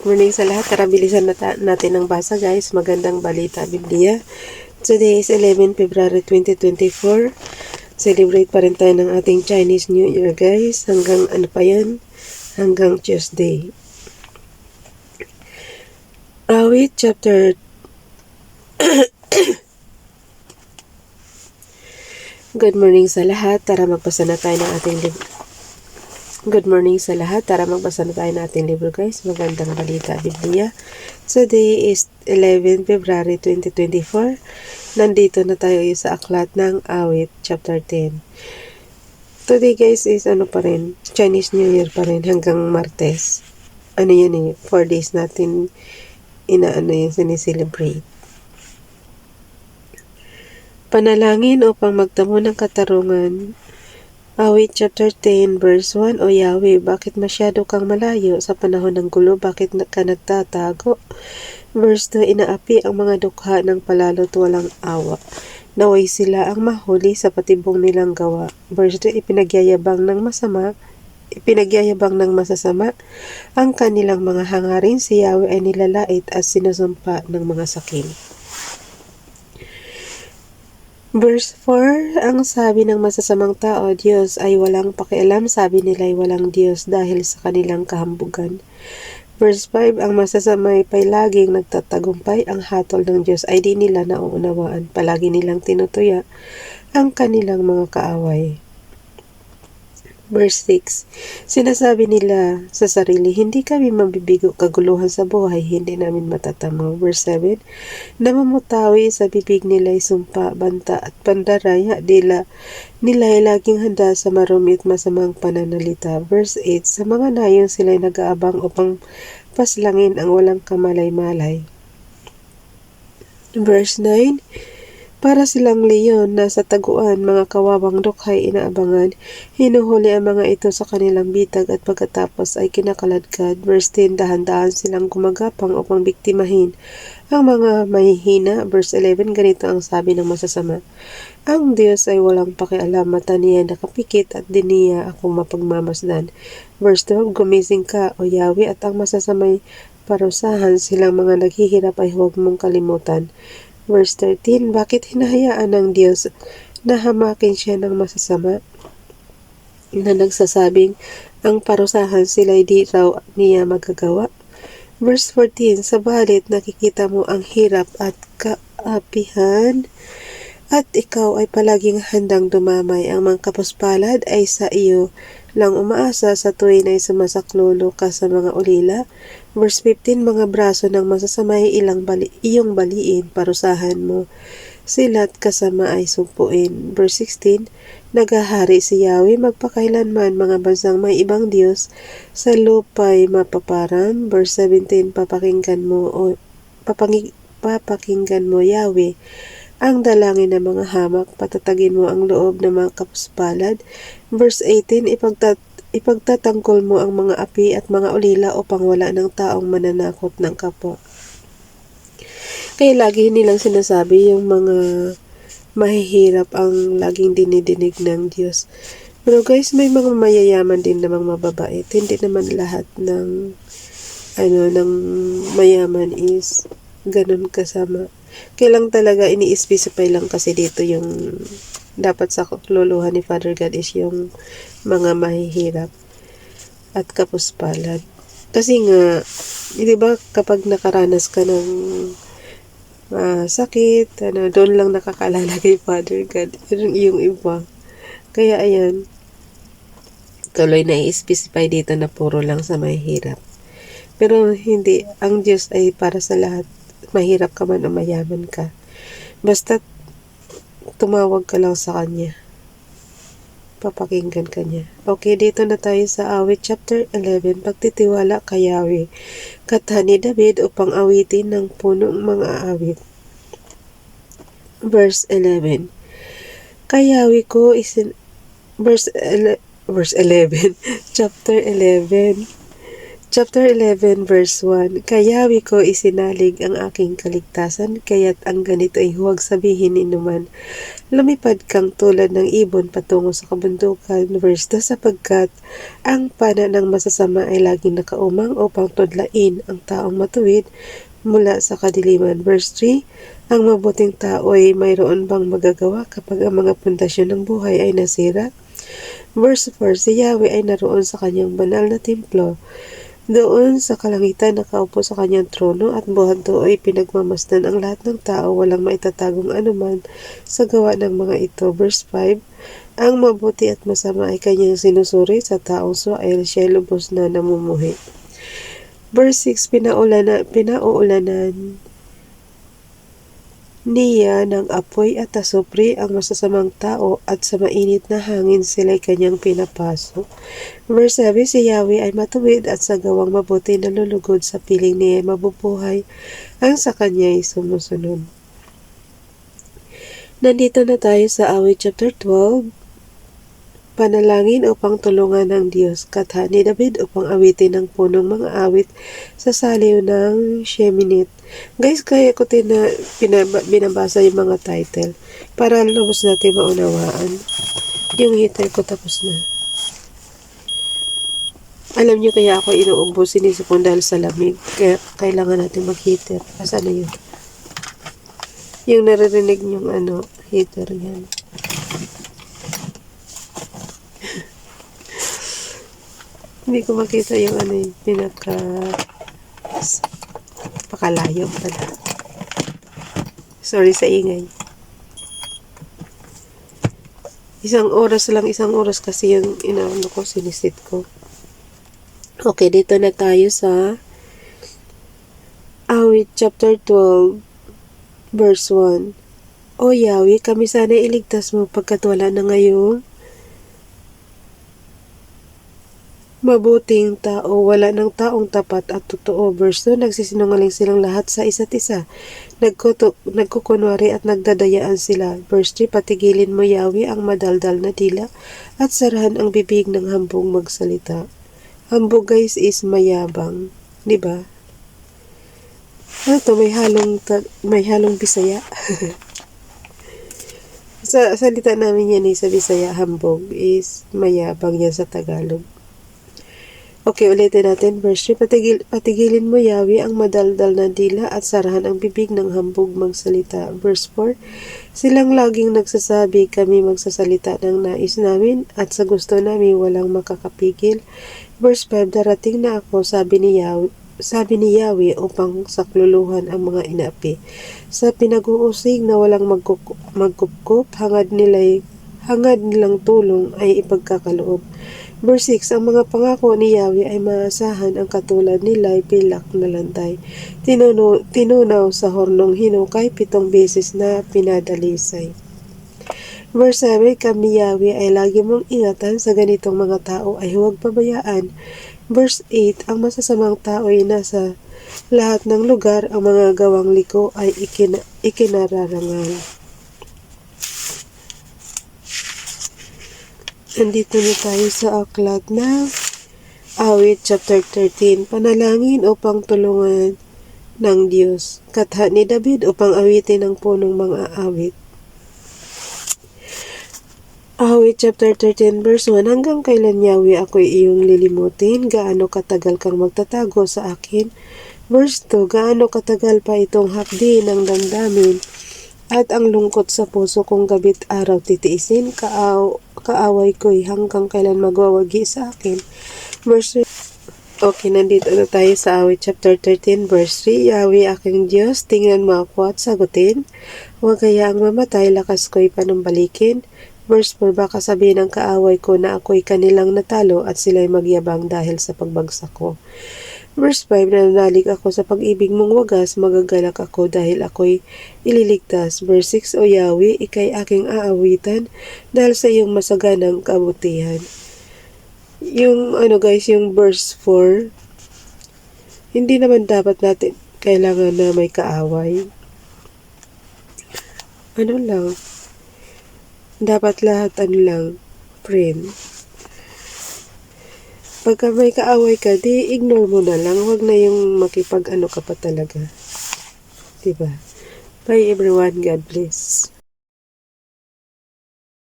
Morning sa lahat. Tara, bilisan natin ang basa, guys. Magandang balita, Biblia. Today is 11 February 2024. Celebrate pa rin tayo ng ating Chinese New Year, guys. Hanggang ano pa yan? Hanggang Tuesday. Awit chapter Good morning sa lahat. Tara, magbasa na tayo ng ating Good morning sa lahat. Tara, magbasa na tayo ng ating libro, guys. Magandang balita, Biblia. Today is 11 February 2024. Nandito na tayo sa aklat ng Awit, chapter 10. Today, guys, is pa rin, Chinese New Year pa rin hanggang Martes. 4 days natin sineselebrate. Panalangin upang magtamo ng katarungan. Awit chapter 10 verse 1. O Yahweh, bakit masyado kang malayo sa panahon ng gulo? Bakit ka nagtatago? Verse 2. Inaapi ang mga dukha ng palalo't walang awa. Naway sila ang mahuli sa patibong nilang gawa. Verse 2. Ipinagyayabang ng masasama ang kanilang mga hangarin. Si Yahweh ay nilalait at sinusumpa ng mga sakim. Verse 4, ang sabi ng masasamang tao, Diyos ay walang pakialam, sabi nila ay walang Diyos dahil sa kanilang kahambugan. Verse 5, ang masasamay pa'y laging nagtatagumpay, ang hatol ng Diyos ay di nila nauunawaan, palagi nilang tinutuya ang kanilang mga kaaway. Verse 6, sinasabi nila sa sarili, hindi kami mabibigo, kaguluhan sa buhay, hindi namin matatamo. Verse 7, namamutawi sa bibig nila'y sumpa, banta at pandaraya, nila ay laging handa sa marumi at masamang pananalita. Verse 8, sa mga nayon sila'y nag-aabang upang paslangin ang walang kamalay-malay. Verse 9, para silang leon na sa taguan, mga kawawang dukhay inaabangan, hinuhuli ang mga ito sa kanilang bitag at pagkatapos ay kinakaladkad. Verse 10, dahan-dahan silang gumagapang upang biktimahin ang mga mahihina. Verse 11, ganito ang sabi ng masasama, ang Diyos ay walang pakialam, mata niya nakapikit at di niya ako mapagmamasdan. Verse 12, gumising ka, O Yahweh, at ang masasamay parusahan, silang mga naghihirap ay huwag mong kalimutan. Verse 13, bakit hinahayaan ng Diyos na hamakin siya ng masasama na nagsasabing ang parusahan sila'y di raw niya magagawa? Verse 14, sabalit nakikita mo ang hirap at kaapihan at ikaw ay palaging handang dumamay. Ang mga kapuspalad ay sa iyo lang umaasa sa tuwin ay sumasaklolo ka sa mga ulila. Verse 15, mga braso ng masasamay iyong baliin, parusahan mo. Sila't kasama ay sumpuin. Verse 16, naghahari si Yahweh magpakailanman, mga bansang may ibang Diyos sa lupa'y mapaparam. Verse 17, papakinggan mo Yahweh ang dalangin ng mga hamak, patatagin mo ang loob ng mga kapuspalad. Verse 18, ipagtatanggol mo ang mga api at mga ulila upang wala ng taong mananakot ng kapwa. Kaya lagi nilang sinasabi yung mga mahihirap ang laging dinidinig ng Diyos. Pero guys, may mga mayayaman din namang mababait. Hindi naman lahat ng mayaman is ganun kasama. Kailang talaga ini-specify lang kasi dito yung dapat sa luluhan ni Father God is yung mga mahihirap at kapuspalad. Kasi nga, di ba kapag nakaranas ka ng sakit, doon lang nakakalala kay Father God. Yung iba. Kaya ayan, tuloy na i-specify dito na puro lang sa mahihirap. Pero hindi, ang Diyos ay para sa lahat. Mahirap ka man o mayaman ka. Basta tumawag ka lang sa Kanya. Papakinggan ka niya. Okay, dito na tayo sa Awit chapter 11. Pagtitiwala kay Yahweh. Kata ni David upang awitin ng punong mga awit. Verse 11. Kay Yahweh ko verse 11. Chapter 11. Chapter 11 verse 1, Kayawi ko isinalig ang aking kaligtasan, kaya't ang ganito ay huwag sabihin inuman. Lumipad kang tulad ng ibon patungo sa kabundukan. Verse 2, sapagkat ang pana ng masasama ay laging nakaumang upang tudlain ang taong matuwid mula sa kadiliman. Verse 3, ang mabuting tao ay mayroon bang magagawa kapag ang mga pundasyon ng buhay ay nasira? Verse 4, si Yahweh ay naroon sa kanyang banal na templo. Doon sa kalangitan nakaupo sa kanyang trono at buhat do ay pinagmamasdan ang lahat ng tao, walang maitatagong anuman sa gawa ng mga ito. Verse 5, ang mabuti at masama ay kanyang sinusuri, sa taong Suael siya ay lubos na namumuhi. Verse 6, pinauulanan niya ng apoy at asupri ang masasamang tao at sa mainit na hangin sila'y kanyang pinapasok. Verse 7, si Yahweh ay matuwid at sa gawang mabuti nalulugod, sa piling niya ay mabubuhay ang sa kanya ay sumusunod. Nandito na tayo sa awit chapter 12, panalangin upang tulungan ng Diyos. Katha ni David upang awitin ng punong mga awit sa saliw ng Sheminith. Guys, kaya ko binabasa yung mga title para lubos natin maunawaan. Yung heater ko tapos na. Alam niyo kaya ako inuubo, sinisipon dahil sa lamig. Kaya kailangan natin mag-heater. Kasi ano yun? Yung naririnig niyong heater yan. Hindi ko makita yung yung pakalayo pala. Sorry sa ingay. Isang oras kasi yung sinisit ko. Okay, dito na tayo sa awit chapter 12 verse 1. O Yahweh, kami sana iligtas mo pagkat wala na ngayong mabuting tao, wala ng taong tapat at totoo. Verse 2, nagsisinungaling silang lahat sa isa't isa. Nagkukunwari at nagdadayaan sila. Verse 3, patigilin mo Yahweh ang madaldal na dila at sarahan ang bibig ng hambog magsalita. Hambog guys is mayabang, di ba? Ano to, may halong Bisaya. Sa salita namin yan sa Bisaya, hambog is mayabang yan sa Tagalog. Okay, ulitin natin. Verse 3, patigilin mo Yahweh ang madaldal na dila at sarahan ang bibig ng hambog magsalita. Verse 4, silang laging nagsasabi, kami magsasalita ng nais namin at sa gusto namin walang makakapigil. Verse 5, darating na ako, sabi ni Yahweh upang sakluluhan ang mga inaapi. Sa pinag-uusig na walang magkupkup, hangad nilang tulong ay ipagkakaloob. Verse 6, ang mga pangako ni Yahweh ay maasahan, ang katulad nila ay pilak na lantay. Tinunaw sa hornong hinukay, 7 beses na pinadalisay. Verse 7, kami Yahweh ay lagi mong ingatan, sa ganitong mga tao ay huwag pabayaan. Verse 8, ang masasamang tao ay nasa lahat ng lugar, ang mga gawang liko ay ikinararangal. Andito na tayo sa aklat na awit chapter 13, panalangin upang tulungan ng Diyos. Katha ni David upang awitin ng punong mga awit. Awit chapter 13 verse 1, hanggang kailan Yahweh ako'y iyong lilimutin? Gaano katagal kang magtatago sa akin? Verse 2, gaano katagal pa itong hapdi ng damdamin at ang lungkot sa puso kong gabit araw titiisin? Kaaway ko'y hanggang kailan magwawagi sa akin? Verse 3, okay, nandito na tayo sa awit chapter 13 verse 3, Yahweh aking Diyos, tingnan mo ako at sagutin. Huwag hayaang mamatay, lakas ko'y panumbalikin. Verse 4, baka sabihin ng kaaway ko na ako'y kanilang natalo at sila'y magyabang dahil sa pagbagsak ko. Verse 5, nananalig ako sa pag-ibig mong wagas, magagalak ako dahil ako'y ililigtas. Verse 6, o Yahweh, ika'y aking aawitan dahil sa iyong masaganang kabutihan. Yung yung verse 4, hindi naman dapat natin kailangan na may kaaway. Dapat lahat friend. Pagka may kaaway ka, di ignore mo na lang. Huwag na yung makipag-ano ka pa talaga. Diba? Bye everyone. God bless.